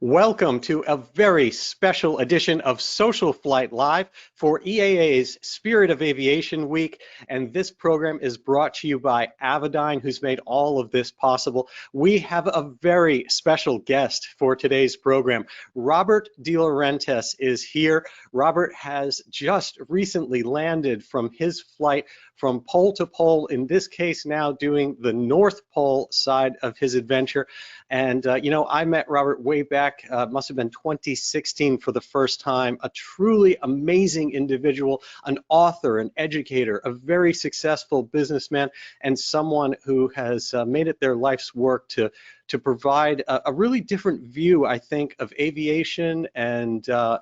Welcome to a very special edition of Social Flight Live for EAA's Spirit of Aviation Week. And this program is brought to you by Avidyne, who's made all of this possible. We have a very special guest for today's program. Robert DeLaurentis is here. Robert has just recently landed from his flight from pole to pole, in this case now doing the North Pole side of his adventure. And, I met Robert way back, must have been 2016 for the first time, a truly amazing individual, an author, an educator, a very successful businessman, and someone who has made it their life's work to provide a really different view, I think, of aviation and a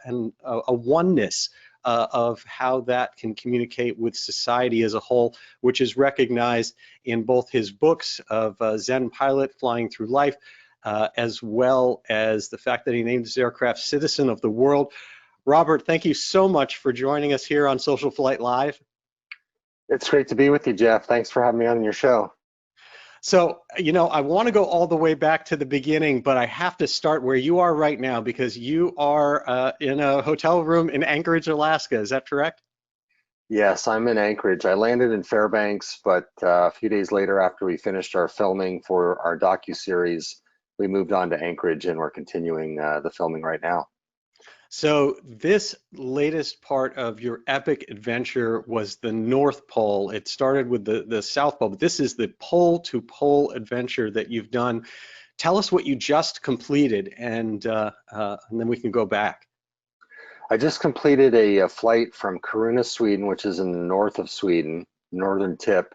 oneness of how that can communicate with society as a whole, which is recognized in both his books of Zen Pilot, Flying Through Life, as well as the fact that he named his aircraft Citizen of the World. Robert, thank you so much for joining us here on Social Flight Live. It's great to be with you, Jeff. Thanks for having me on your show. So, I want to go all the way back to the beginning, but I have to start where you are right now because you are in a hotel room in Anchorage, Alaska. Is that correct? Yes, I'm in Anchorage. I landed in Fairbanks, but a few days later, after we finished our filming for our docu-series, we moved on to Anchorage and we're continuing the filming right now. So this latest part of your epic adventure was the North Pole. It started with the South Pole, but this is the pole-to-pole adventure that you've done. Tell us what you just completed, and then we can go back. I just completed a flight from Kiruna, Sweden, which is in the north of Sweden, northern tip,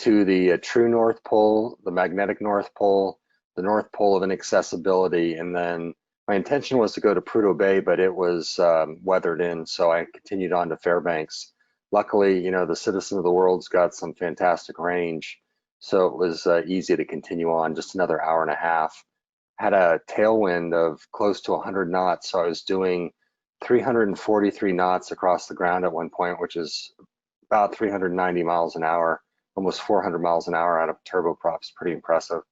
to the true North Pole, the magnetic North Pole, the North Pole of inaccessibility, and then my intention was to go to Prudhoe Bay, but it was weathered in, so I continued on to Fairbanks. Luckily, the Citizen of the World's got some fantastic range, so it was easy to continue on, just another hour and a half. Had a tailwind of close to 100 knots, so I was doing 343 knots across the ground at one point, which is about 390 miles an hour, almost 400 miles an hour out of turboprops. Pretty impressive.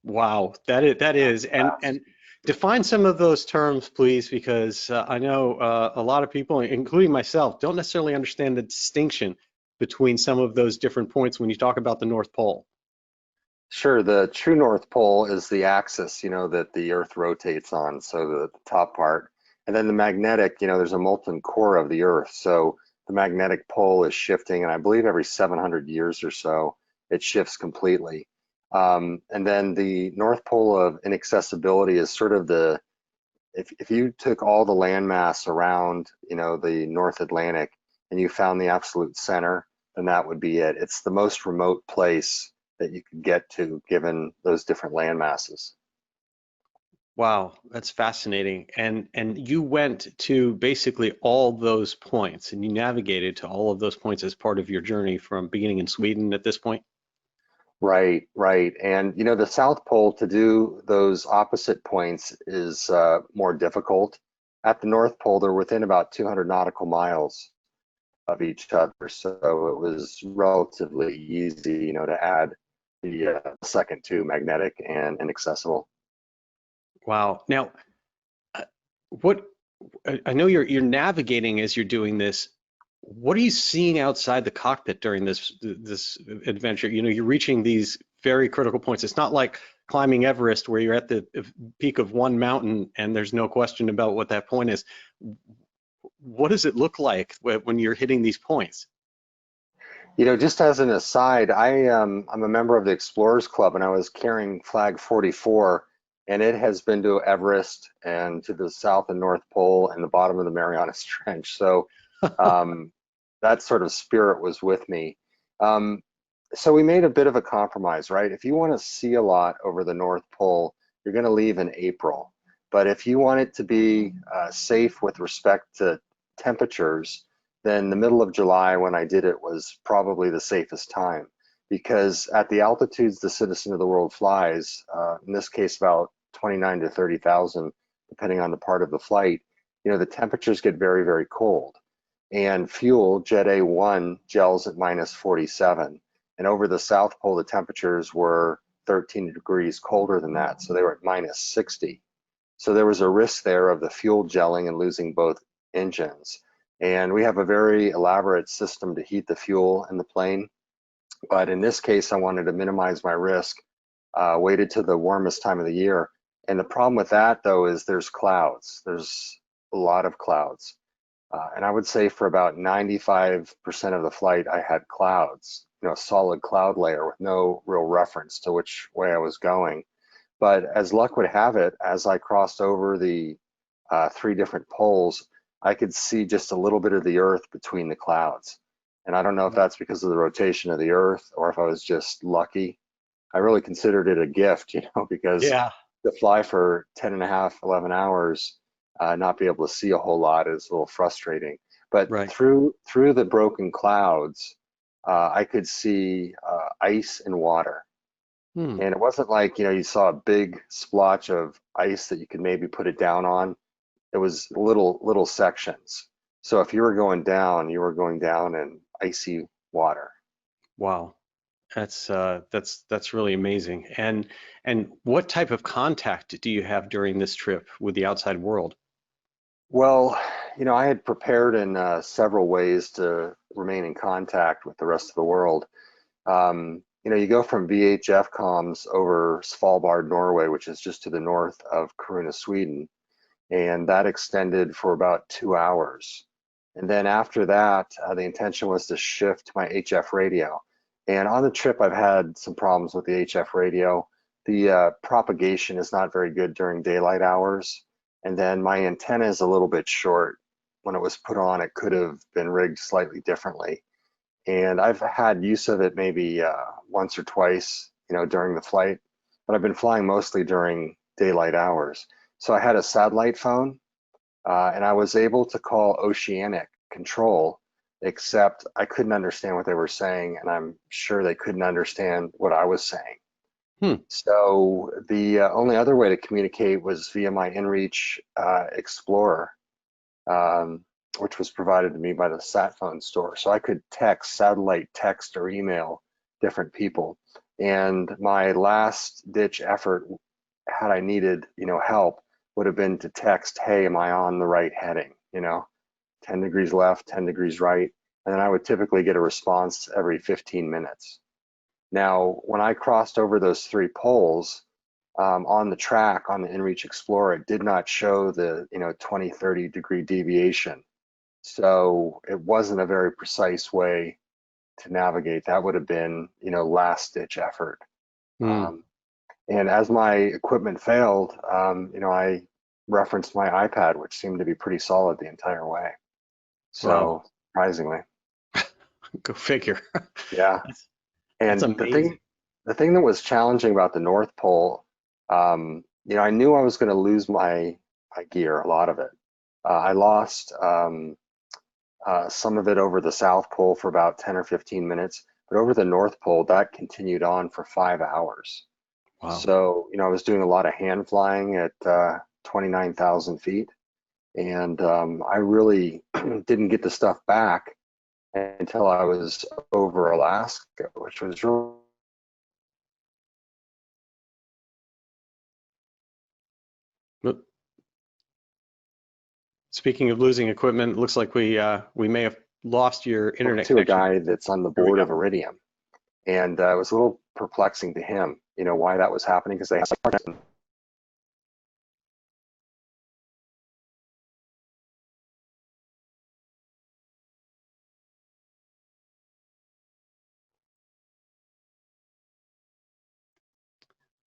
Wow, that is, and define some of those terms, please, because I know a lot of people, including myself, don't necessarily understand the distinction between some of those different points when you talk about the North Pole. Sure, the true North Pole is the axis, that the Earth rotates on, so the top part. And then the magnetic, there's a molten core of the Earth, so the magnetic pole is shifting, and I believe every 700 years or so, it shifts completely. And then the North Pole of inaccessibility is sort of if you took all the landmass around, the North Atlantic and you found the absolute center, then that would be it. It's the most remote place that you could get to given those different land masses. Wow, that's fascinating. And you went to basically all those points and you navigated to all of those points as part of your journey from beginning in Sweden at this point? Right, right. And the South Pole, to do those opposite points is more difficult. At the North Pole, they're within about 200 nautical miles of each other, so it was relatively easy, to add the second two, magnetic and inaccessible. Wow. Now, what I know you're navigating as you're doing this. What are you seeing outside the cockpit during this adventure? You're reaching these very critical points. It's not like climbing Everest where you're at the peak of one mountain and there's no question about what that point is. What does it look like when you're hitting these points? Just as an aside, I'm a member of the Explorers Club, and I was carrying Flag 44, and it has been to Everest and to the South and North Pole and the bottom of the Marianas Trench. So that sort of spirit was with me. So we made a bit of a compromise, right? If you want to see a lot over the North Pole, you're going to leave in April. But if you want it to be safe with respect to temperatures, then the middle of July when I did it was probably the safest time, because at the altitudes the Citizen of the World flies, in this case about 29 to 30,000, depending on the part of the flight, the temperatures get very, very cold. And fuel, Jet A1, gels at minus 47. And over the South Pole, the temperatures were 13 degrees colder than that, so they were at minus 60. So there was a risk there of the fuel gelling and losing both engines. And we have a very elaborate system to heat the fuel in the plane. But in this case, I wanted to minimize my risk, waited to the warmest time of the year. And the problem with that, though, is there's clouds. There's a lot of clouds. And I would say for about 95% of the flight, I had clouds, a solid cloud layer with no real reference to which way I was going. But as luck would have it, as I crossed over the 3 different poles, I could see just a little bit of the Earth between the clouds. And I don't know if that's because of the rotation of the Earth or if I was just lucky. I really considered it a gift, because Yeah. to fly for 10 and a half, 11 hours, not be able to see a whole lot is a little frustrating. But Right. through the broken clouds, I could see ice and water. Hmm. And it wasn't like, you saw a big splotch of ice that you could maybe put it down on. It was little sections. So if you were going down, you were going down in icy water. Wow. That's really amazing. And what type of contact do you have during this trip with the outside world? Well, I had prepared in several ways to remain in contact with the rest of the world. You go from VHF comms over Svalbard, Norway, which is just to the north of Kiruna, Sweden, and that extended for about 2 hours. And then after that, the intention was to shift to my HF radio. And on the trip, I've had some problems with the HF radio. The propagation is not very good during daylight hours. And then my antenna is a little bit short. When it was put on, it could have been rigged slightly differently. And I've had use of it maybe once or twice, during the flight, but I've been flying mostly during daylight hours. So I had a satellite phone, and I was able to call Oceanic Control, except I couldn't understand what they were saying, and I'm sure they couldn't understand what I was saying. Hmm. So the only other way to communicate was via my inReach Explorer, which was provided to me by the sat phone store. So I could satellite text or email different people. And my last ditch effort, had I needed, help, would have been to text, hey, am I on the right heading? 10 degrees left, 10 degrees right. And then I would typically get a response every 15 minutes. Now, when I crossed over those 3 poles, on the track, on the inReach Explorer, it did not show the 20, 30 degree deviation. So it wasn't a very precise way to navigate. That would have been, last ditch effort. Hmm. And as my equipment failed, I referenced my iPad, which seemed to be pretty solid the entire way. Wow. So surprisingly, Go figure. yeah. That's, that's And amazing. the thing that was challenging about the North Pole, I knew I was going to lose my gear, a lot of it. I lost some of it over the South Pole for about 10 or 15 minutes, but over the North Pole, that continued on for 5 hours. Wow. So, I was doing a lot of hand flying at 29,000 feet, and I really didn't get the stuff back until I was over Alaska, which was really. Look, speaking of losing equipment, it looks like we may have lost your internet To a connection. guy that's on the Here we board go. of Iridium, and it was a little perplexing to him, why that was happening, because they have.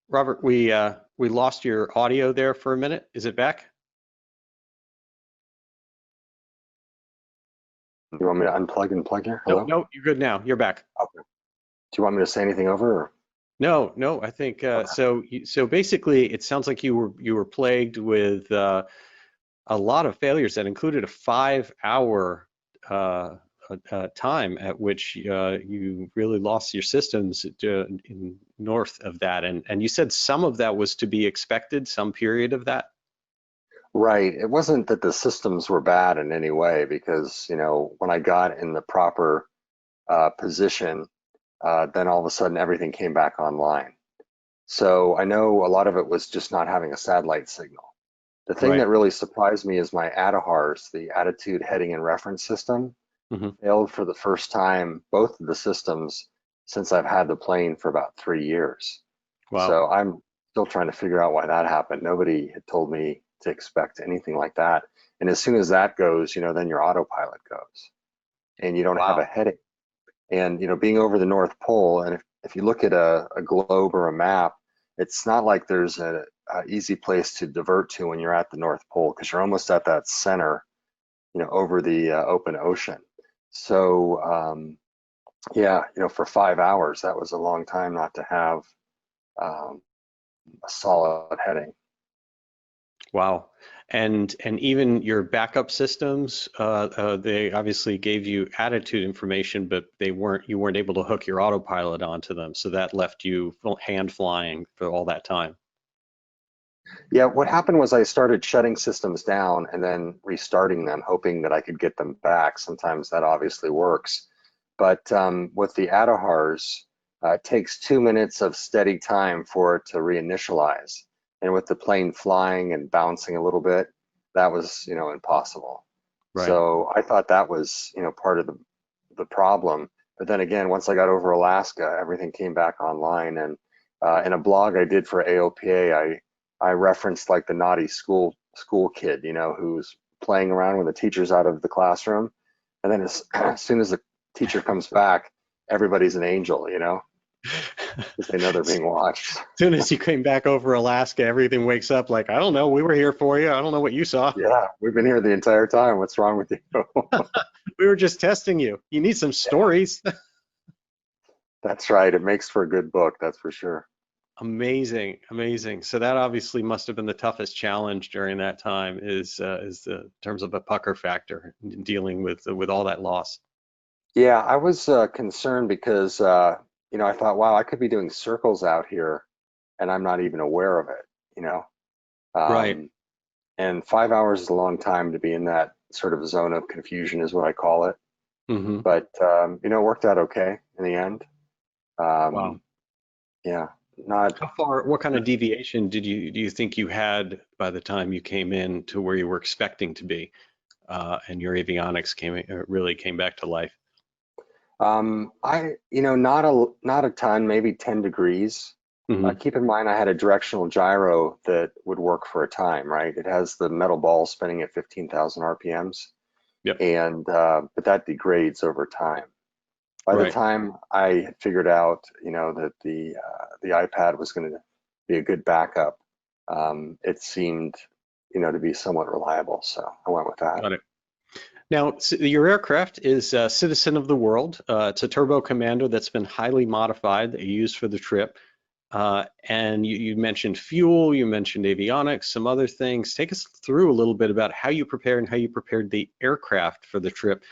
Robert, we lost your audio there for a minute. Is it back? You want me to unplug and plug here? No, Hello? no, you're good now. You're back. Okay. Do you want me to say anything over? Or? No, no, I think Okay. so basically it sounds like you were plagued with a lot of failures that included a 5 hour time at which you really lost your systems in north of that, and you said some of that was to be expected, some period of that. Right. It wasn't that the systems were bad in any way, because, when I got in the proper position, then all of a sudden everything came back online. So I know a lot of it was just not having a satellite signal. The thing Right. that really surprised me is my ADAHRS, the Attitude Heading and Reference System, Hmm. failed for the first time, both of the systems, since I've had the plane for about 3 years. Wow. So I'm still trying to figure out why that happened. Nobody had told me to expect anything like that. And as soon as that goes, then your autopilot goes and you don't have a Wow. headache. And, being over the North Pole, and if you look at a globe or a map, it's not like there's a easy place to divert to when you're at the North Pole, because you're almost at that center, over the open ocean. So, yeah, for 5 hours, that was a long time not to have um, a solid heading. Wow. And even your backup systems, they obviously gave you attitude information, but you weren't able to hook your autopilot onto them. So that left you hand flying for all that time. Yeah, what happened was I started shutting systems down and then restarting them, hoping that I could get them back. Sometimes that obviously works. But with the ADAHRS, it takes 2 minutes of steady time for it to reinitialize. And with the plane flying and bouncing a little bit, that was, impossible. Right. So I thought that was, part of the problem. But then again, once I got over Alaska, everything came back online. And in a blog I did for AOPA, I referenced like the naughty school kid, who's playing around when the teacher's out of the classroom. And then as soon as the teacher comes back, everybody's an angel, because they know they're being watched. Soon as you came back over Alaska, everything wakes up like, I don't know, we were here for you. I don't know what you saw. Yeah, we've been here the entire time. What's wrong with you? We were just testing you. You need some stories. That's right. It makes for a good book, that's for sure. Amazing, amazing. So that obviously must have been the toughest challenge during that time is the in terms of a pucker factor, dealing with all that loss. Yeah, I was concerned because, I thought, wow, I could be doing circles out here and I'm not even aware of it. Right. Um, and 5 hours is a long time to be in that sort of zone of confusion, is what I call it. Hmm. But, it worked out okay in the end. Wow. Um, yeah, not, How far, what kind of deviation do you think you had by the time you came in to where you were expecting to be, and your avionics really came back to life? not a ton, maybe 10 degrees. Hmm. Keep in mind, I had a directional gyro that would work for a time, right? It has the metal ball spinning at 15,000 RPMs, Yep. and but that degrades over time. By the Right. time I had figured out, that the iPad was going to be a good backup, it seemed, to be somewhat reliable. So I went with that. Got it. Now, your aircraft is a Citizen of the World. It's a turbo commander that's been highly modified that you used for the trip. And you mentioned fuel, you mentioned avionics, some other things. Take us through a little bit about how you prepared and how you prepared the aircraft for the trip.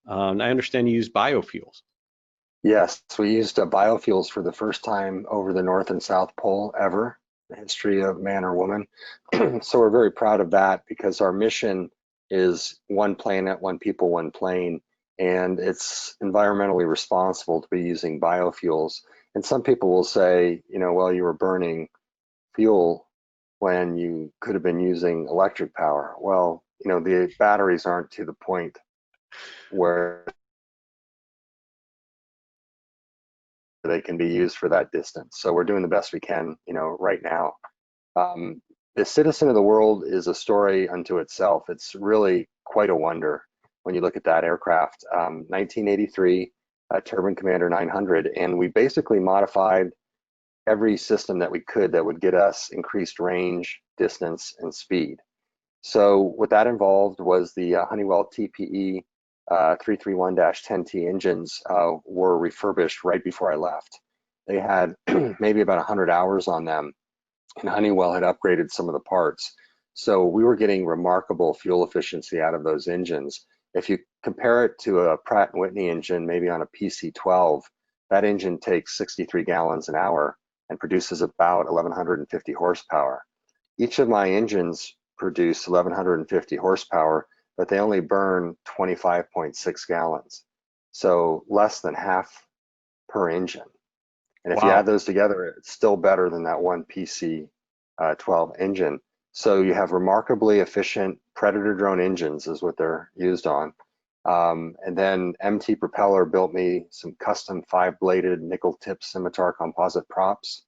I understand you use biofuels. Yes, we used biofuels for the first time over the North and South Pole ever, in the history of man or woman. So we're very proud of that because our mission is one planet, one people, one plane, and it's environmentally responsible to be using biofuels. And some people will say, well, you were burning fuel when you could have been using electric power. Well, the batteries aren't to the point where they can be used for that distance. So we're doing the best we can, right now. Um, the Citizen of the World is a story unto itself. It's really quite a wonder when you look at that aircraft. 1983, Turbine Commander 900, and we basically modified every system that we could that would get us increased range, distance, and speed. So what that involved was the Honeywell TPE 331-10T engines were refurbished right before I left. They had maybe about 100 hours on them, and Honeywell had upgraded some of the parts. So we were getting remarkable fuel efficiency out of those engines. If you compare it to a Pratt & Whitney engine, maybe on a PC-12, that engine takes 63 gallons an hour and produces about 1,150 horsepower. Each of my engines produce 1,150 horsepower, but they only burn 25.6 gallons. So less than half per engine. And if you add Wow. those together, it's still better than that one PC 12 engine. So you have remarkably efficient Predator drone engines is what they're used on. And then MT Propeller built me some custom 5-bladed nickel tip scimitar composite props.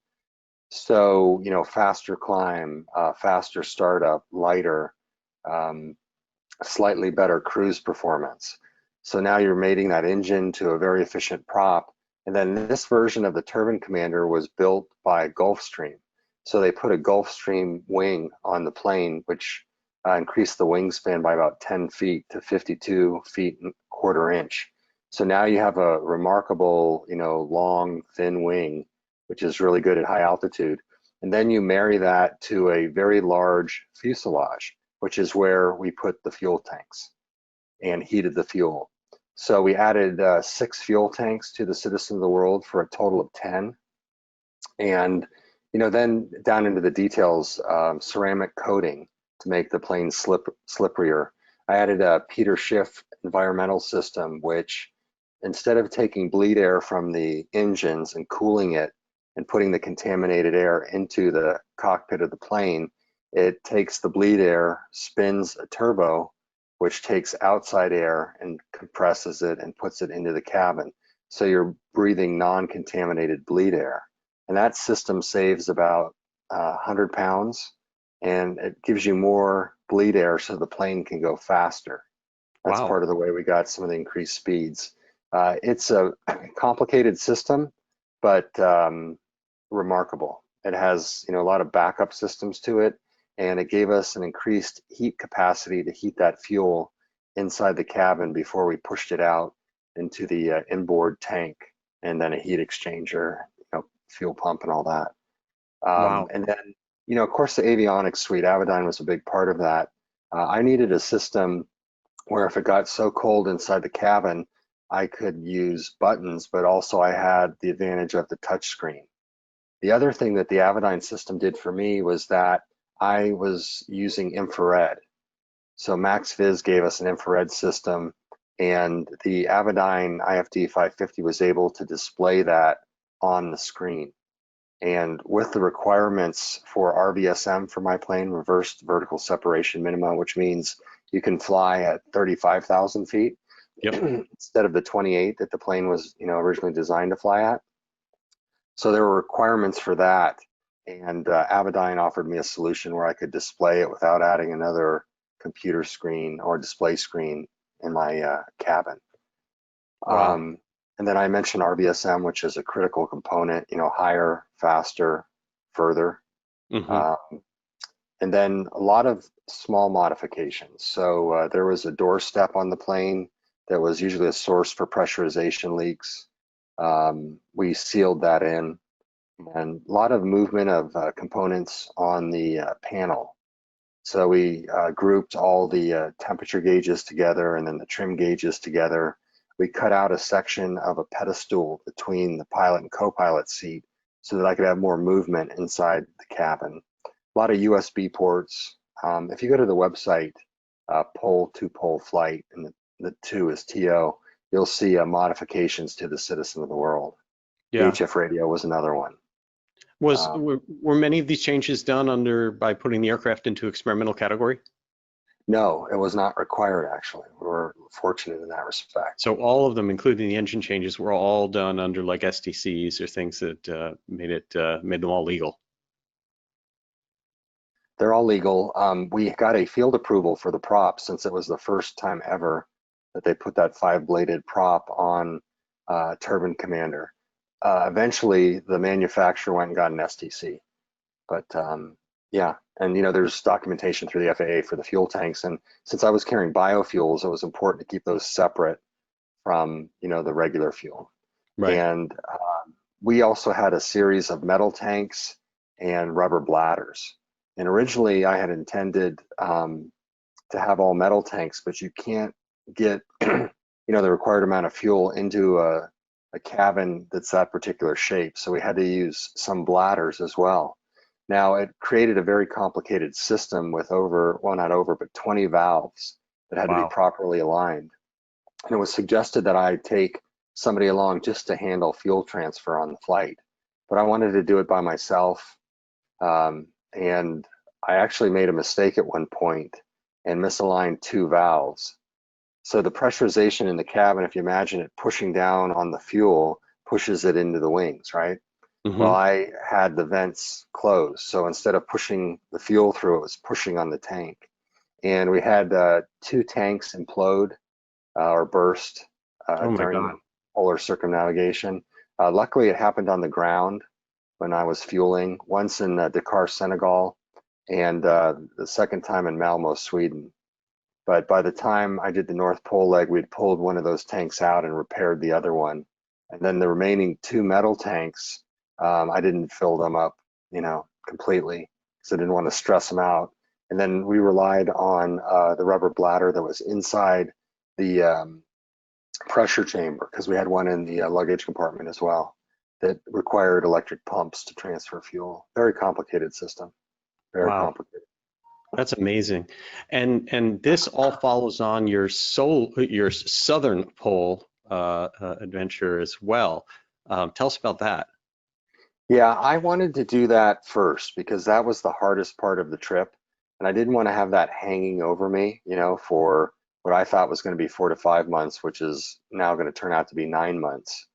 So, you know, faster climb, faster startup, lighter, slightly better cruise performance. So now you're mating that engine to a very efficient prop. And then this version of the Turbine Commander was built by Gulfstream. So they put a Gulfstream wing on the plane, which increased the wingspan by about 10 feet to 52 feet and a quarter inch. So now you have a remarkable, you know, long, thin wing, which is really good at high altitude. And then you marry that to a very large fuselage, which is where we put the fuel tanks and heated the fuel. So we added 6 fuel tanks to the Citizen of the World for a total of 10. And, you know, then down into the details, ceramic coating to make the plane slipperier. I added a Peter Schiff environmental system, which instead of taking bleed air from the engines and cooling it and putting the contaminated air into the cockpit of the plane, it takes the bleed air, spins a turbo, which takes outside air and compresses it and puts it into the cabin. So you're breathing non-contaminated bleed air. And that system saves about 100 pounds, and it gives you more bleed air so the plane can go faster. That's Wow. part of the way we got some of the increased speeds. It's a complicated system, but remarkable. It has, you know, a lot of backup systems to it, and it gave us an increased heat capacity to heat that fuel inside the cabin before we pushed it out into the inboard tank, and then a heat exchanger, you know, fuel pump and all that. Wow. And then, you know, of course, the avionics suite, Avidyne was a big part of that. I needed a system where if it got so cold inside the cabin, I could use buttons, but also I had the advantage of the touch screen. The other thing that the Avidyne system did for me was that I was using infrared. So MaxViz gave us an infrared system, and the Avidyne IFD 550 was able to display that on the screen. And with the requirements for RVSM for my plane, reversed vertical separation minima, which means you can fly at 35,000 feet Yep. instead of the 28 that the plane was, you know, originally designed to fly at. So there were requirements for that, and Avidyne offered me a solution where I could display it without adding another computer screen or display screen in my cabin. Wow. And then I mentioned RVSM, which is a critical component, you know, higher, faster, further. Mm-hmm. And then a lot of small modifications. So there was a doorstep on the plane that was usually a source for pressurization leaks. We sealed that in, and a lot of movement of components on the panel. So we grouped all the temperature gauges together and then the trim gauges together. We cut out a section of a pedestal between the pilot and co-pilot seat so that I could have more movement inside the cabin. A lot of USB ports. If you go to the website, Pole to Pole Flight, and the 2 is TO, you'll see modifications to the Citizen of the World. Yeah. VHF radio was another one. Were many of these changes done by putting the aircraft into experimental category? No, it was not required, actually. We were fortunate in that respect. So all of them, including the engine changes, were all done under like STCs or things that made them all legal. They're all legal. We got a field approval for the prop since it was the first time ever that they put that 5-bladed prop on Turbine Commander. Eventually, the manufacturer went and got an STC. But yeah, and you know, there's documentation through the FAA for the fuel tanks. And since I was carrying biofuels, it was important to keep those separate from, you know, the regular fuel. Right. And we also had a series of metal tanks and rubber bladders. And originally I had intended to have all metal tanks, but you can't get, you know, the required amount of fuel into a cabin that's that particular shape. So we had to use some bladders as well. Now it created a very complicated system with not over, but 20 valves that had to be Wow. properly aligned. And it was suggested that I take somebody along just to handle fuel transfer on the flight. But I wanted to do it by myself. And I actually made a mistake at one point and misaligned two valves. So the pressurization in the cabin, if you imagine it pushing down on the fuel, pushes it into the wings, right? Well, Mm-hmm. I had the vents closed. So instead of pushing the fuel through, it was pushing on the tank. And we had two tanks implode or burst Oh my during God. the polar circumnavigation. Luckily, it happened on the ground when I was fueling, once in Dakar, Senegal, and the second time in Malmo, Sweden. But by the time I did the North Pole leg, we'd pulled one of those tanks out and repaired the other one. And then the remaining two metal tanks, I didn't fill them up, completely, because I didn't want to stress them out. And then we relied on the rubber bladder that was inside the pressure chamber, because we had one in the luggage compartment as well that required electric pumps to transfer fuel. Very complicated system, very Wow. complicated. That's amazing. And this all follows on your southern pole adventure as well. Tell us about that. Yeah, I wanted to do that first because that was the hardest part of the trip. And I didn't want to have that hanging over me, for what I thought was going to be 4 to 5 months, which is now going to turn out to be 9 months.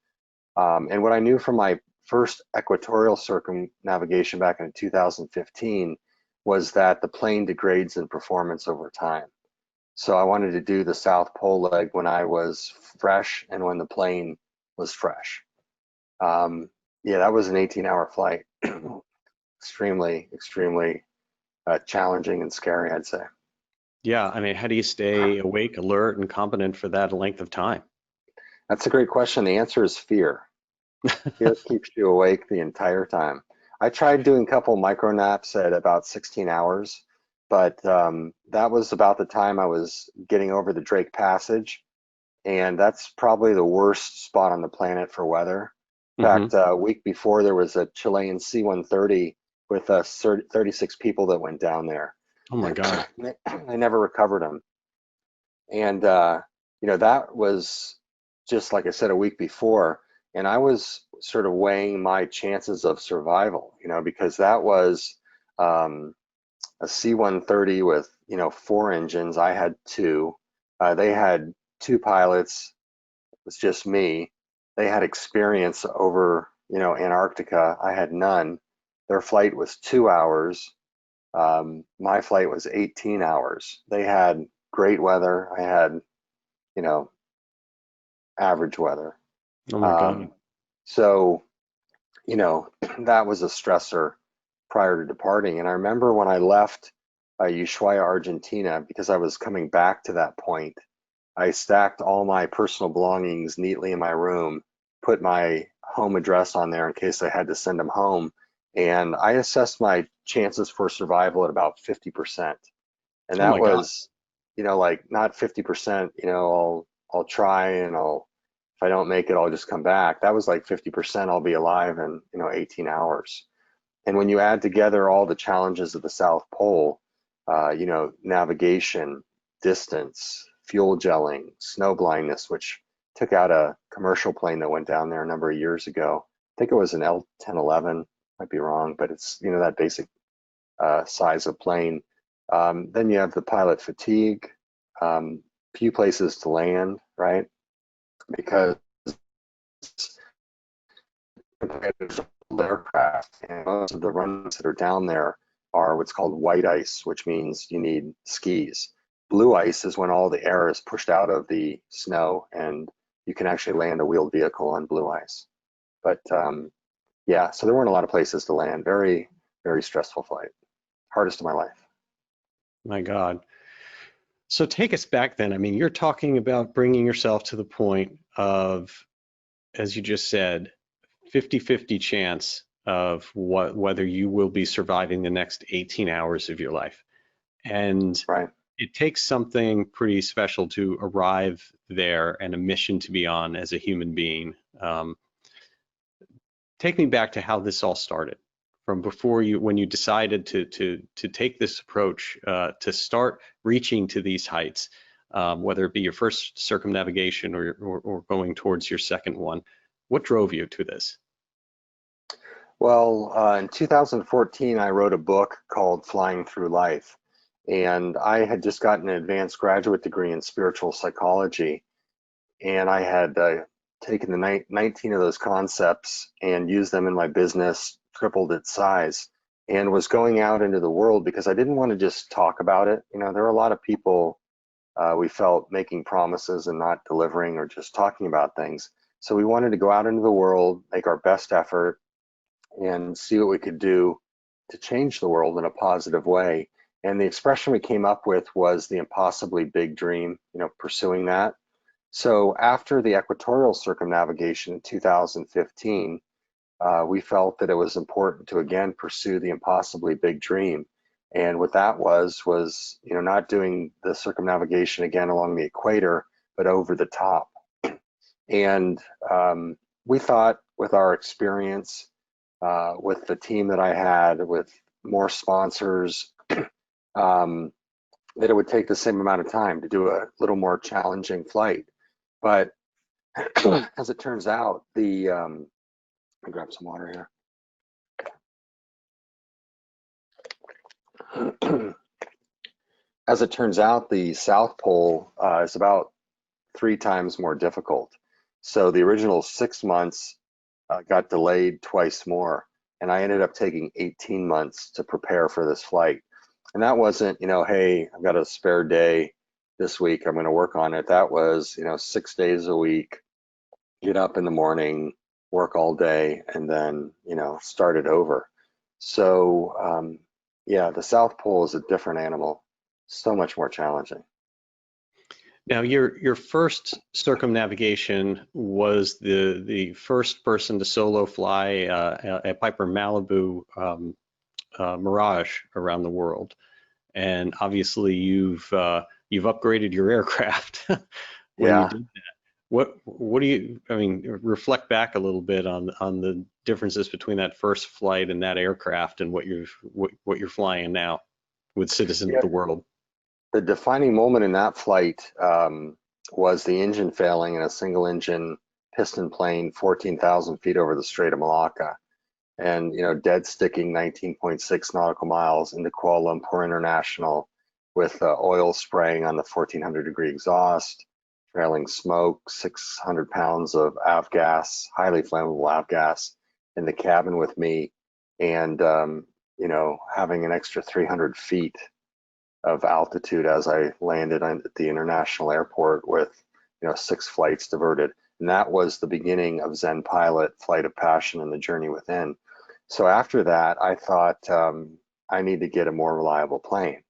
And what I knew from my first equatorial circumnavigation back in 2015 was that the plane degrades in performance over time. So I wanted to do the South Pole leg when I was fresh and when the plane was fresh. Yeah, that was an 18-hour flight. Extremely, extremely challenging and scary, I'd say. Yeah, I mean, how do you stay awake, alert, and competent for that length of time? That's a great question. The answer is fear. Fear keeps you awake the entire time. I tried doing a couple micro naps at about 16 hours, but that was about the time I was getting over the Drake Passage, and that's probably the worst spot on the planet for weather. In Hmm. fact, a week before there was a Chilean C-130 with 36 people that went down there. Oh my God. They never recovered them. And, that was just like I said a week before. And I was sort of weighing my chances of survival, because that was a C-130 with, four engines. I had two. They had two pilots. It was just me. They had experience over, Antarctica. I had none. Their flight was 2 hours. My flight was 18 hours. They had great weather. I had, you know, average weather. Oh my God. Um, so, that was a stressor prior to departing. And I remember when I left Ushuaia, Argentina, because I was coming back to that point, I stacked all my personal belongings neatly in my room, put my home address on there in case I had to send them home. And I assessed my chances for survival at about 50%. And Oh that my God. was, like not 50%, I'll try and if I don't make it, I'll just come back. That was like 50%, I'll be alive in, 18 hours. And when you add together all the challenges of the South Pole, navigation, distance, fuel gelling, snow blindness, which took out a commercial plane that went down there a number of years ago. I think it was an L-1011, might be wrong, but it's, that basic size of plane. Then you have the pilot fatigue, few places to land, right? Because aircraft and most of the runs that are down there are what's called white ice, which means you need skis. Blue ice is when all the air is pushed out of the snow and you can actually land a wheeled vehicle on blue ice. But yeah, so there weren't a lot of places to land. Very, very stressful flight. Hardest of my life. My God. So take us back then. I mean, you're talking about bringing yourself to the point of, as you just said, 50-50 chance of whether you will be surviving the next 18 hours of your life. And Right. it takes something pretty special to arrive there and a mission to be on as a human being. Take me back to how this all started, from when you decided to take this approach to start reaching to these heights, whether it be your first circumnavigation or going towards your second one. What drove you to this? Well, in 2014, I wrote a book called Flying Through Life, and I had just gotten an advanced graduate degree in spiritual psychology, and I had taken the 19 of those concepts and used them in my business, tripled its size, and was going out into the world because I didn't want to just talk about it. You know, there are a lot of people we felt making promises and not delivering or just talking about things. So we wanted to go out into the world, make our best effort, and see what we could do to change the world in a positive way. And the expression we came up with was the impossibly big dream, you know, pursuing that. So after the equatorial circumnavigation in 2015, we felt that it was important to again pursue the impossibly big dream. And what that was, you know, not doing the circumnavigation again along the equator, but over the top. And we thought with our experience, with the team that I had, with more sponsors, that it would take the same amount of time to do a little more challenging flight. But as it turns out, let me grab some water here. As it turns out, the South Pole is about 3 times more difficult. So the original 6 months got delayed twice more, and I ended up taking 18 months to prepare for this flight. And that wasn't, you know, hey, I've got a spare day this week, I'm going to work on it. That was, you know, 6 days a week, get up in the morning, work all day, and then, you know, start it over. So yeah, the South Pole is a different animal, so much more challenging. Now, your first circumnavigation was the first person to solo fly a Piper Malibu Mirage around the world, and obviously you've upgraded your aircraft when you Yeah. did that. What do you? I mean, reflect back a little bit on the differences between that first flight and that aircraft, and what you're flying now with Citizen of Yeah. the World. The defining moment in that flight was the engine failing in a single engine piston plane 14,000 feet over the Strait of Malacca, and, you know, dead sticking 19.6 nautical miles into Kuala Lumpur International with oil spraying on the 1400-degree exhaust, trailing smoke, 600 pounds of avgas, highly flammable avgas in the cabin with me, and you know, having an extra 300 feet of altitude as I landed at the international airport with, you know, 6 flights diverted. And that was the beginning of Zen Pilot, Flight of Passion, and the Journey Within. So after that, I thought I need to get a more reliable plane.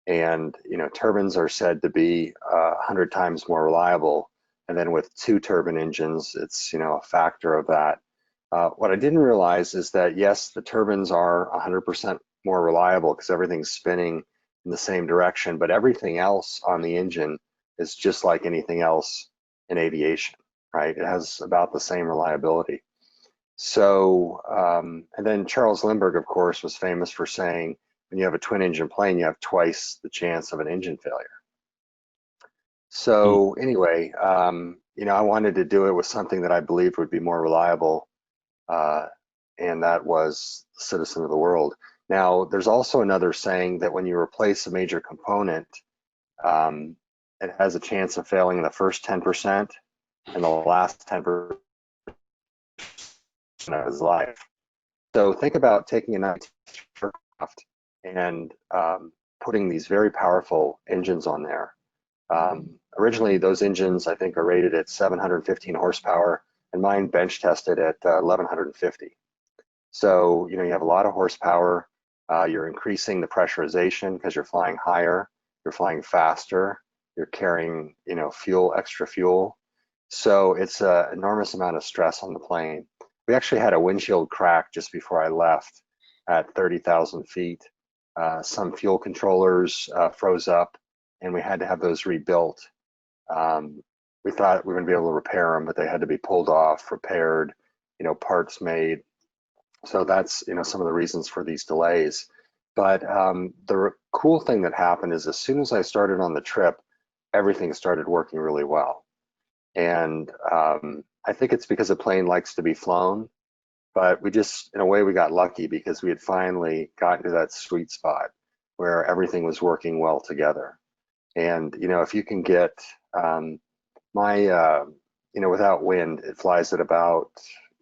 And, you know, turbines are said to be 100 times more reliable. And then with 2 turbine engines, it's, you know, a factor of that. What I didn't realize is that, yes, the turbines are 100% more reliable because everything's spinning in the same direction, but everything else on the engine is just like anything else in aviation, right? It has about the same reliability. So, and then Charles Lindbergh, of course, was famous for saying, when you have a twin engine plane, you have twice the chance of an engine failure. Hmm. So anyway, you know, I wanted to do it with something that I believed would be more reliable, uh, and that was Citizen of the World. Now, there's also another saying that when you replace a major component, um, it has a chance of failing in the first 10% and the last 10% of his life. So think about taking a 19 aircraft and putting these very powerful engines on there. Originally, those engines, I think, are rated at 715 horsepower, and mine bench tested at 1150. So, you know, you have a lot of horsepower. You're increasing the pressurization because you're flying higher, you're flying faster, you're carrying, you know, fuel, extra fuel. So it's an enormous amount of stress on the plane. We actually had a windshield crack just before I left at 30,000 feet. Some fuel controllers froze up, and we had to have those rebuilt. We thought we were going to be able to repair them, but they had to be pulled off, repaired, you know, parts made. So that's, you know, some of the reasons for these delays. But the cool thing that happened is as soon as I started on the trip, everything started working really well. And I think it's because a plane likes to be flown. But we just, in a way, we got lucky because we had finally gotten to that sweet spot where everything was working well together. And, if you can get without wind, it flies at about,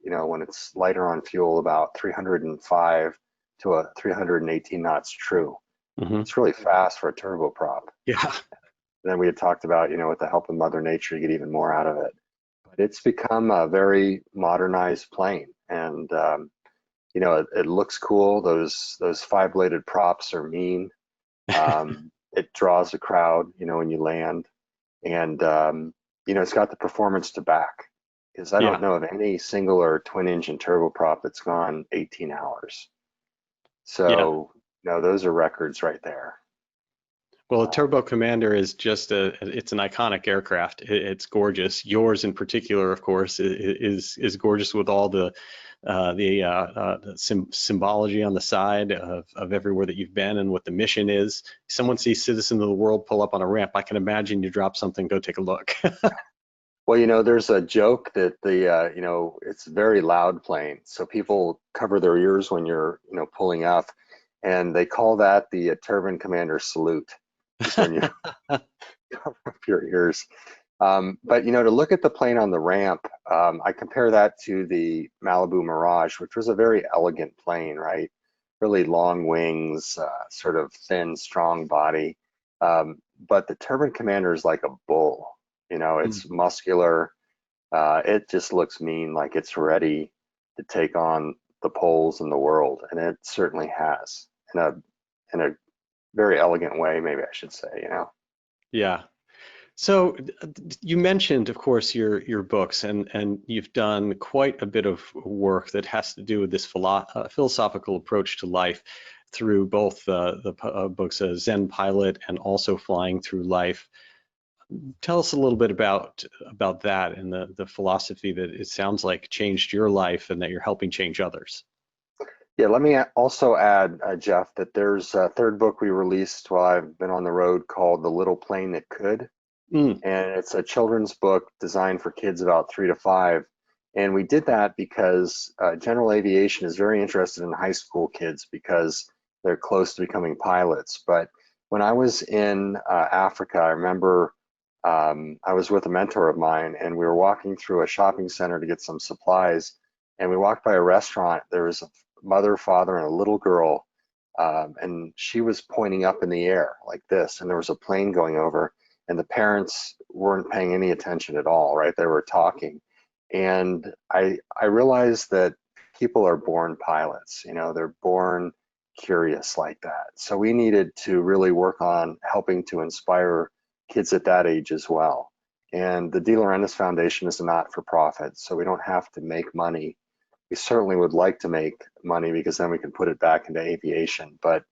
when it's lighter on fuel, about 305 to a 318 knots true. Hmm. It's really fast for a turboprop. Yeah. Then we had talked about, with the help of Mother Nature, you get even more out of it. But it's become a very modernized plane, and it looks cool. Those five-bladed props are mean. It draws a crowd, when you land, and it's got the performance to back. Because I don't Yeah. know of any single or twin-engine turboprop that's gone 18 hours. Yeah. So, those are records right there. Well, a Um, Turbo Commander is just it's an iconic aircraft. It's gorgeous. Yours in particular, of course, is gorgeous with all the symbology on the side of everywhere that you've been and what the mission is. Someone sees Citizen of the World pull up on a ramp. I can imagine you drop something, go take a look. Well, there's a joke that it's a very loud plane, so people cover their ears when you're, pulling up, and they call that the Turbine Commander salute, is when you cover up your ears. But to look at the plane on the ramp, I compare that to the Malibu Mirage, which was a very elegant plane, right? Really long wings, sort of thin, strong body. But the Turbine Commander is like a bull. Mm. It's muscular. It just looks mean, like it's ready to take on the poles in the world, and it certainly has in a very elegant way, maybe I should say. Yeah. So you mentioned, of course, your books, and you've done quite a bit of work that has to do with this philosophical approach to life through both the books Zen Pilot and also Flying Through Life. Tell us a little bit about that and the philosophy that it sounds like changed your life and that you're helping change others. Yeah, let me also add, Jeff, that there's a third book we released while I've been on the road called The Little Plane That Could. Mm, And it's a children's book designed for kids about 3 to 5. And we did that because general aviation is very interested in high school kids because they're close to becoming pilots. But when I was in Africa, I remember I was with a mentor of mine, and we were walking through a shopping center to get some supplies. And we walked by a restaurant. There was a mother, father, and a little girl. And she was pointing up in the air like this, and there was a plane going over, and the parents weren't paying any attention at all, right? They were talking. And I realized that people are born pilots, they're born curious like that. So we needed to really work on helping to inspire kids at that age as well. And the DeLaurentis Foundation is a not-for-profit, so we don't have to make money. We certainly would like to make money because then we can put it back into aviation. But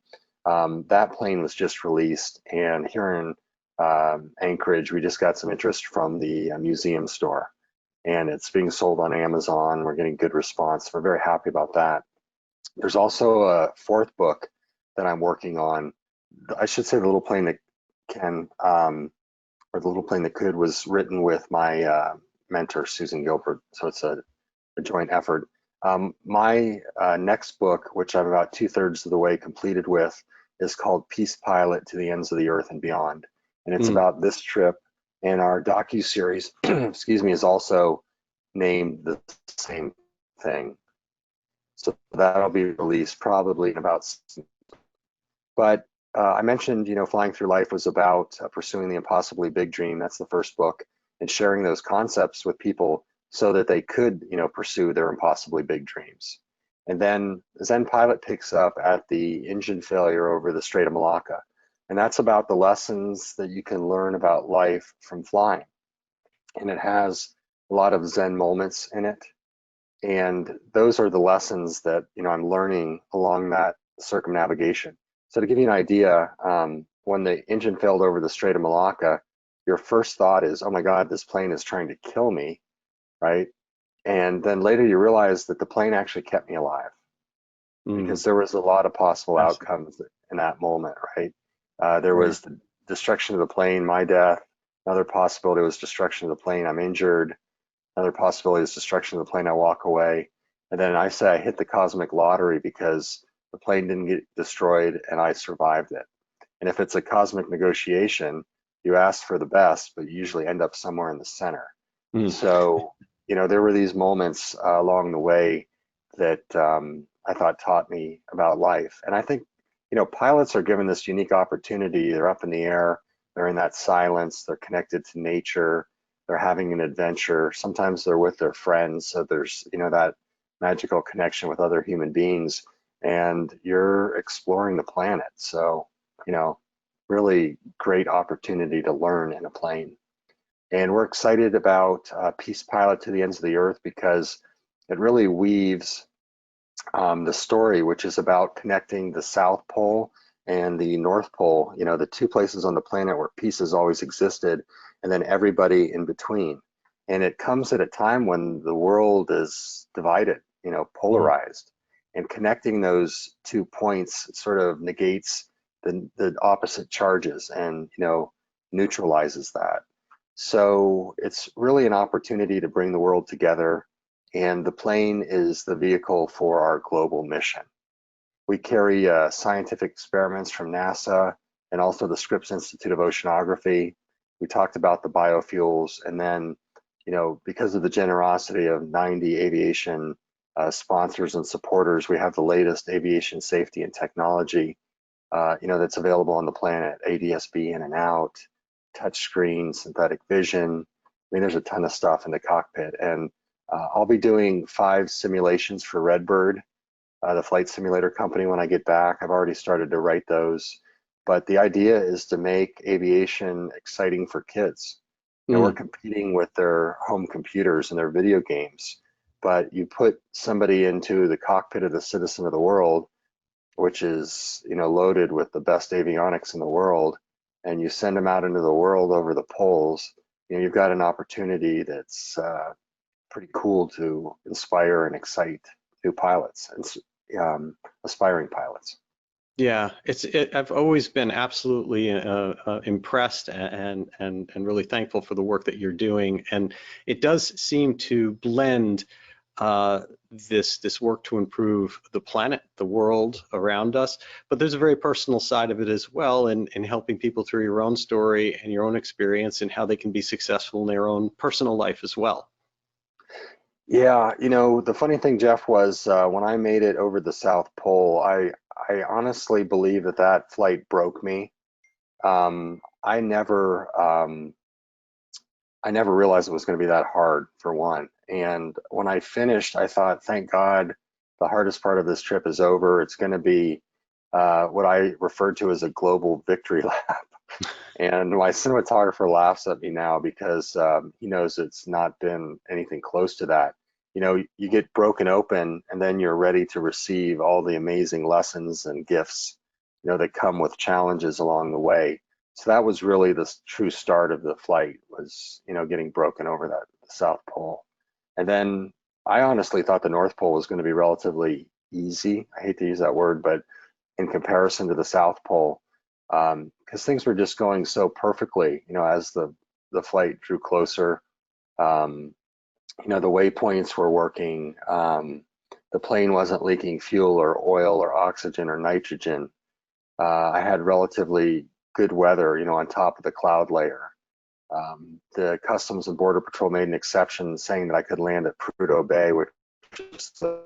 that plane was just released, and here in Anchorage, we just got some interest from the museum store, and it's being sold on Amazon. We're getting good response. We're very happy about that. There's also a fourth book that I'm working on. I should say The Little Plane That Can, or The Little Plane That Could, was written with my mentor, Susan Gilbert. So it's a joint effort. My next book, which I'm about 2/3 of the way completed with, is called Peace Pilot to the Ends of the Earth and Beyond. And it's mm. about this trip. And our docu-series, excuse me, is also named the same thing. So that'll be released probably in about 6 months. But I mentioned, Flying Through Life was about pursuing the impossibly big dream. That's the first book, and sharing those concepts with people so that they could, pursue their impossibly big dreams. And then Zen Pilot picks up at the engine failure over the Strait of Malacca. And that's about the lessons that you can learn about life from flying. And it has a lot of Zen moments in it. And those are the lessons that, I'm learning along that circumnavigation. So to give you an idea, when the engine failed over the Strait of Malacca, your first thought is, oh my God, this plane is trying to kill me, right? And then later you realize that the plane actually kept me alive, Mm. because there was a lot of possible Fascinating. outcomes in that moment, right? There Right. was the destruction of the plane, my death. Another possibility was destruction of the plane, I'm injured. Another possibility is destruction of the plane, I walk away. And then I say I hit the cosmic lottery because the plane didn't get destroyed and I survived it. And if it's a cosmic negotiation, you ask for the best, but you usually end up somewhere in the center. So, there were these moments along the way that I thought taught me about life. And I think, pilots are given this unique opportunity. They're up in the air, they're in that silence, they're connected to nature, they're having an adventure. Sometimes they're with their friends. So there's, that magical connection with other human beings, and you're exploring the planet. So, really great opportunity to learn in a plane. And we're excited about Peace Pilot to the Ends of the Earth because it really weaves the story, which is about connecting the South Pole and the North Pole, the two places on the planet where peace has always existed, and then everybody in between. And it comes at a time when the world is divided, polarized. And connecting those 2 points sort of negates the opposite charges and, neutralizes that. So it's really an opportunity to bring the world together, and the plane is the vehicle for our global mission. We carry scientific experiments from NASA and also the Scripps Institute of Oceanography. We talked about the biofuels, and then, because of the generosity of 90 aviation sponsors and supporters, we have the latest aviation safety and technology, that's available on the planet: ADS-B in and out, touchscreen, synthetic vision. I mean, there's a ton of stuff in the cockpit, and I'll be doing 5 simulations for Redbird, the flight simulator company, when I get back. I've already started to write those, but the idea is to make aviation exciting for kids. We're competing with their home computers and their video games, but you put somebody into the cockpit of the citizen of the world, which is, loaded with the best avionics in the world, and you send them out into the world over the poles. You've got an opportunity that's pretty cool to inspire and excite new pilots and aspiring pilots. Yeah, I've always been absolutely impressed and really thankful for the work that you're doing, and it does seem to blend this work to improve the planet, the world around us, but there's a very personal side of it as well, in helping people through your own story and your own experience and how they can be successful in their own personal life as well. Yeah, the funny thing, Jeff, was when I made it over the South Pole, I honestly believe that flight broke me. I never realized it was going to be that hard, for one. And when I finished, I thought, thank God, the hardest part of this trip is over. It's going to be what I refer to as a global victory lap. And my cinematographer laughs at me now because he knows it's not been anything close to that. You get broken open, and then you're ready to receive all the amazing lessons and gifts, that come with challenges along the way. So that was really the true start of the flight, was, getting broken over the South Pole. And then I honestly thought the North Pole was going to be relatively easy. I hate to use that word, but in comparison to the South Pole, because things were just going so perfectly, as the flight drew closer. The waypoints were working. The plane wasn't leaking fuel or oil or oxygen or nitrogen. I had relatively good weather, on top of the cloud layer. The Customs and Border Patrol made an exception, saying that I could land at Prudhoe Bay, which is the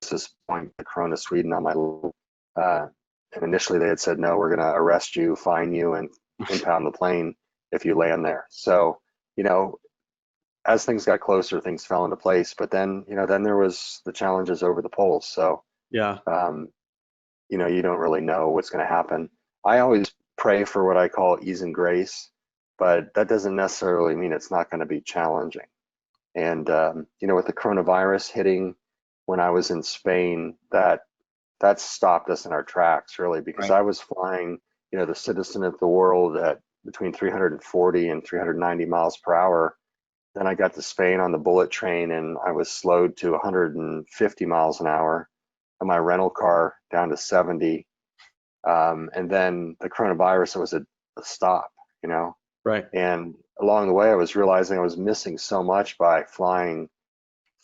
closest point to Corona, Sweden, on my little. And initially they had said, no, we're going to arrest you, fine you, and impound the plane if you land there. So, as things got closer, things fell into place. But then, then there was the challenges over the poles. So, Yeah. You don't really know what's going to happen. I always pray for what I call ease and grace, but that doesn't necessarily mean it's not going to be challenging. And, with the coronavirus hitting when I was in Spain, that stopped us in our tracks, really, because Right. I was flying, the citizen of the world at between 340 and 390 miles per hour. Then I got to Spain on the bullet train, and I was slowed to 150 miles an hour, and my rental car down to 70. And then the coronavirus was a stop, Right. And along the way, I was realizing I was missing so much by flying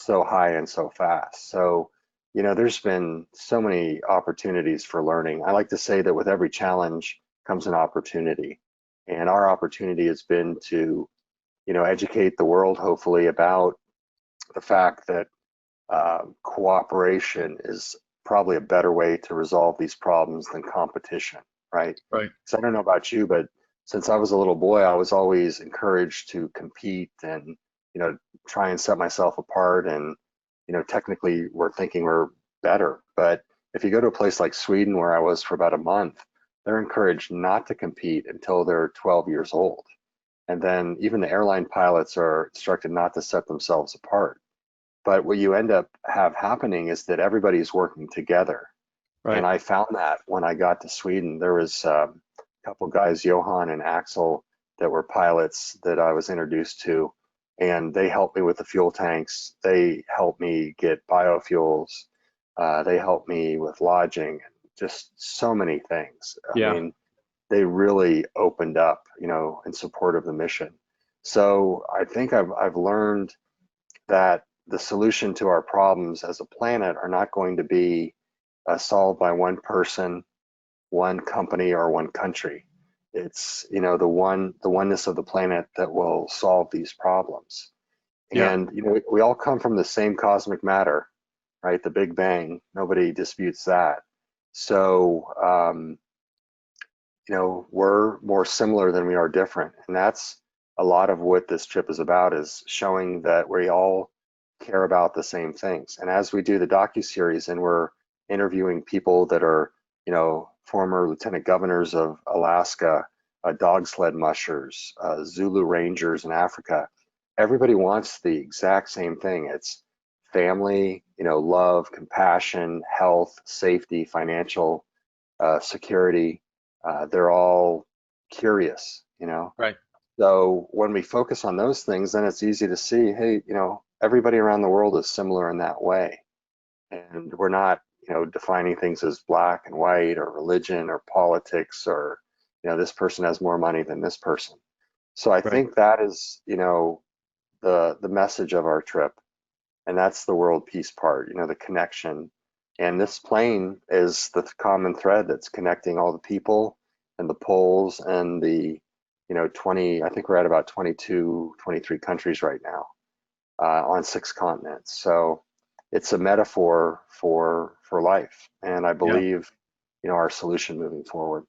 so high and so fast. So, there's been so many opportunities for learning. I like to say that with every challenge comes an opportunity. And our opportunity has been to, educate the world, hopefully, about the fact that cooperation is probably a better way to resolve these problems than competition, right? Right. So I don't know about you, but since I was a little boy, I was always encouraged to compete and, try and set myself apart. And, technically we're thinking we're better. But if you go to a place like Sweden, where I was for about a month, they're encouraged not to compete until they're 12 years old. And then even the airline pilots are instructed not to set themselves apart. But what you end up have happening is that everybody's working together. And Right. I found that when I got to Sweden, there was a couple guys, Johan and Axel, that were pilots that I was introduced to, and they helped me with the fuel tanks. They helped me get biofuels. They helped me with lodging, just so many things. I Yeah. mean, they really opened up, in support of the mission. So I think I've learned that the solution to our problems as a planet are not going to be solved by one person, one company, or one country. It's, the oneness of the planet that will solve these problems. Yeah. And we all come from the same cosmic matter, right? The Big Bang. Nobody disputes that. So we're more similar than we are different, and that's a lot of what this trip is about, is showing that we all care about the same things. And as we do the docuseries and we're interviewing people that are, former lieutenant governors of Alaska, dog sled mushers, Zulu rangers in Africa, everybody wants the exact same thing. It's family, love, compassion, health, safety, financial security. They're all curious. Right. So when we focus on those things, then it's easy to see, hey, everybody around the world is similar in that way. And we're not, defining things as black and white or religion or politics or, this person has more money than this person. So I Right. think that is, the message of our trip. And that's the world peace part, the connection. And this plane is the common thread that's connecting all the people and the poles and the, 20, I think we're at about 22, 23 countries right now, on 6 continents. So it's a metaphor for life. And I Yeah. believe, our solution moving forward.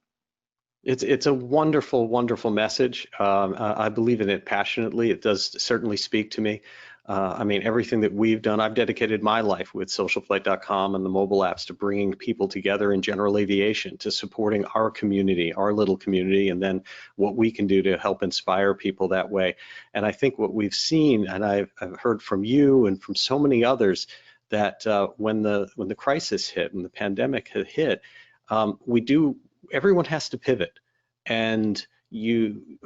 It's a wonderful, wonderful message. I believe in it passionately. It does certainly speak to me. I mean, everything that we've done, I've dedicated my life with SocialFlight.com and the mobile apps to bringing people together in general aviation, to supporting our community, our little community, and then what we can do to help inspire people that way. And I think what we've seen, and I've heard from you and from so many others, that when the crisis hit, when the pandemic had hit, everyone has to pivot, and you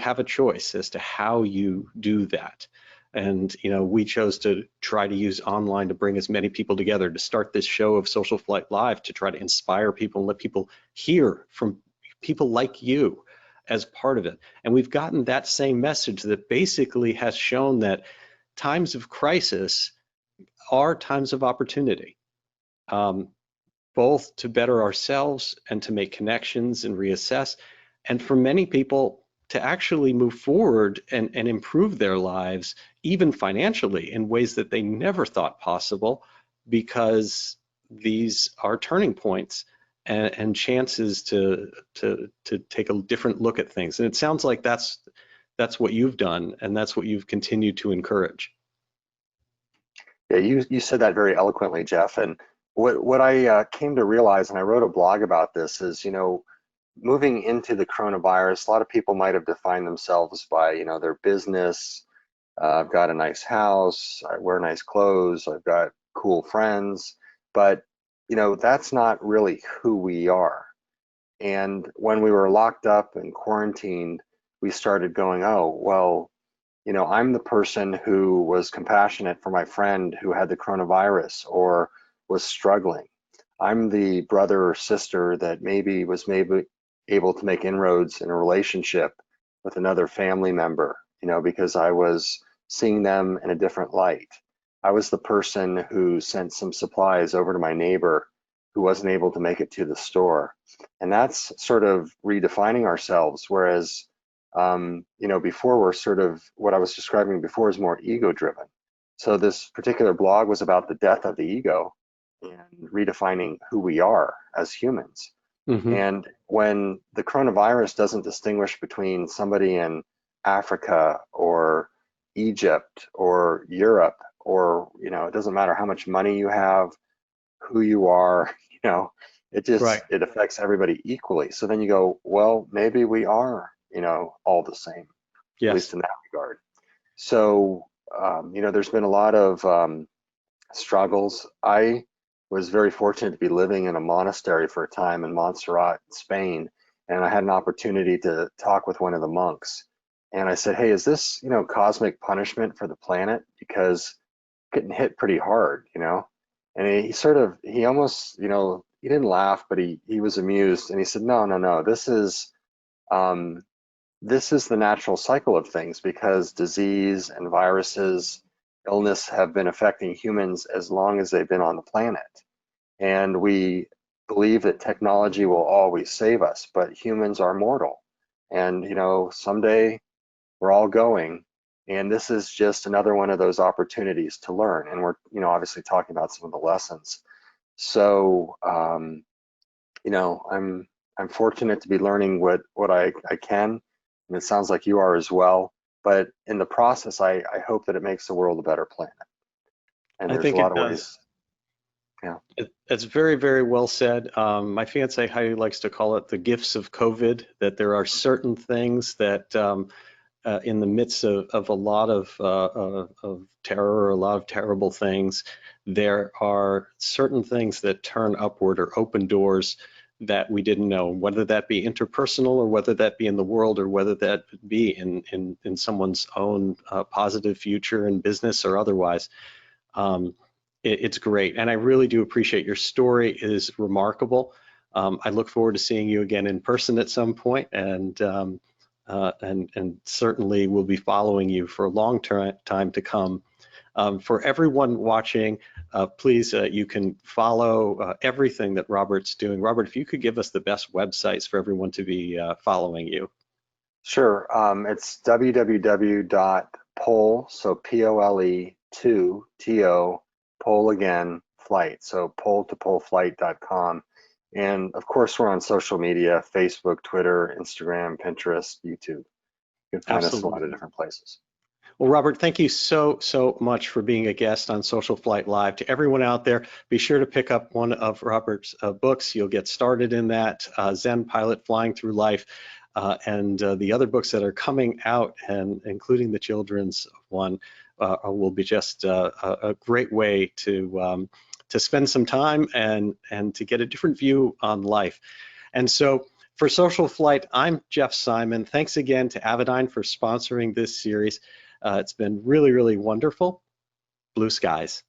have a choice as to how you do that. And we chose to try to use online to bring as many people together, to start this show of Social Flight Live, to try to inspire people and let people hear from people like you as part of it. And we've gotten that same message that basically has shown that times of crisis are times of opportunity. Both to better ourselves and to make connections and reassess, and for many people to actually move forward and improve their lives, even financially, in ways that they never thought possible, because these are turning points and chances to take a different look at things. And it sounds like that's what you've done, and that's what you've continued to encourage. Yeah, you said that very eloquently, Jeff. And what I came to realize, and I wrote a blog about this, is moving into the coronavirus, a lot of people might have defined themselves by their business. I've got a nice house, I wear nice clothes, I've got cool friends, but that's not really who we are. And when we were locked up and quarantined, we started going, oh, well, I'm the person who was compassionate for my friend who had the coronavirus or was struggling. I'm the brother or sister that maybe able to make inroads in a relationship with another family member, because I was seeing them in a different light. I was the person who sent some supplies over to my neighbor who wasn't able to make it to the store. And that's sort of redefining ourselves, whereas, before we're sort of, what I was describing before is more ego driven. So this particular blog was about the death of the ego and redefining who we are as humans. Mm-hmm. And when the coronavirus doesn't distinguish between somebody in Africa or Egypt or Europe, or, it doesn't matter how much money you have, who you are, Right. it affects everybody equally. So then you go, well, maybe we are, all the same, at Yes. least in that regard. So, there's been a lot of struggles. I was very fortunate to be living in a monastery for a time in Montserrat, Spain, and I had an opportunity to talk with one of the monks. And I said, hey, is this, cosmic punishment for the planet? Because getting hit pretty hard, And he almost, he didn't laugh, but he was amused, and he said, no, no, no, um, this is the natural cycle of things, because disease and viruses, illness have been affecting humans as long as they've been on the planet. And we believe that technology will always save us, but humans are mortal. And, someday we're all going. And this is just another one of those opportunities to learn. And we're, obviously talking about some of the lessons. So, I'm fortunate to be learning what I can, and it sounds like you are as well. But in the process, I hope that it makes the world a better planet. And I there's a think it lot of does. ways. Yeah. It's very, very well said. My fiance Heidi likes to call it the gifts of COVID, that there are certain things that in the midst of a lot of terror, a lot of terrible things, there are certain things that turn upward or open doors that we didn't know, whether that be interpersonal or whether that be in the world or whether that be in someone's own positive future in business or otherwise. It's great, and I really do appreciate your story. It is remarkable. I look forward to seeing you again in person at some point, and certainly we'll be following you for a long time to come. For everyone watching, please, you can follow everything that Robert's doing. Robert, if you could give us the best websites for everyone to be following you. Sure. It's www.pole, so POLE 2 TO, pole again, flight, so pole2poleflight.com. And of course, we're on social media: Facebook, Twitter, Instagram, Pinterest, YouTube. You can find us in a lot of Absolutely. different places. Well, Robert, thank you so much for being a guest on SocialFlight Live. To everyone out there, be sure to pick up one of Robert's books. You'll get started in that, Zen Pilot Flying Through Life, and the other books that are coming out, and including the children's one, will be just a great way to spend some time and to get a different view on life. And so, for SocialFlight, I'm Jeff Simon. Thanks again to Avidyne for sponsoring this series. It's been really, really wonderful. Blue skies.